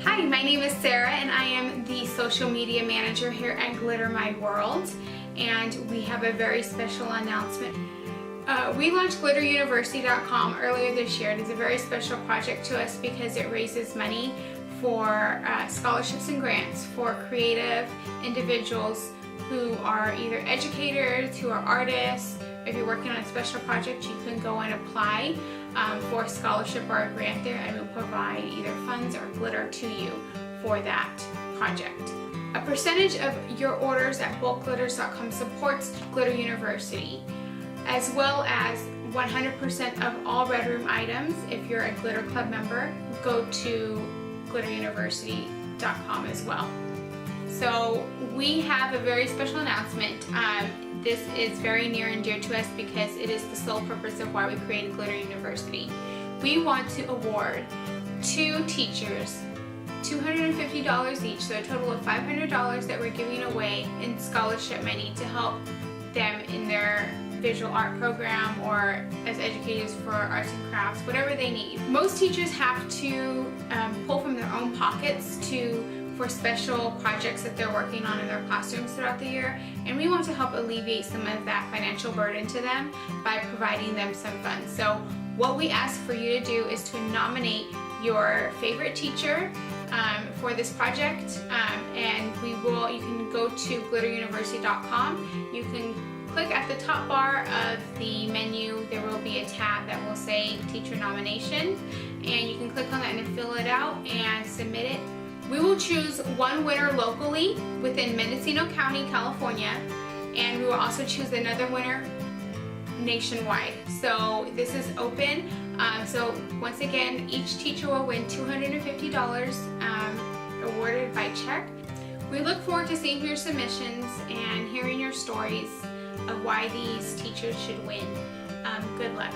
Hi, my name is Sarah and I am the social media manager here at Glitter My World, and we have a very special announcement. We launched glitteruniversity.com earlier this year. It is a very special project to us because it raises money for scholarships and grants for creative individuals who are either educators, who are artists. If you're working on a special project, you can go and apply for a scholarship or a grant there, and we'll provide either funds or glitter to you for that project. A percentage of your orders at bulkglitters.com supports Glitter University, as well as 100% of all Red Room items, if you're a Glitter Club member, go to glitteruniversity.com as well. So we have a very special announcement. This is very near and dear to us because it is the sole purpose of why we created Glitter University. We want to award 2 teachers $250 each, so a total of $500 that we're giving away in scholarship money to help them in their visual art program or as educators for arts and crafts, whatever they need. Most teachers have to pull from their own pockets for special projects that they're working on in their classrooms throughout the year, and we want to help alleviate some of that financial burden to them by providing them some funds. So what we ask for you to do is to nominate your favorite teacher for this project, and you can go to glitteruniversity.com. You can click at the top bar of the menu. There will be a tab that will say teacher nomination, and you can click on that and fill it out and submit it. We will choose one winner locally within Mendocino County, California, and we will also choose another winner nationwide. So this is open. So once again, each teacher will win $250 awarded by check. We look forward to seeing your submissions and hearing your stories of why these teachers should win. Good luck.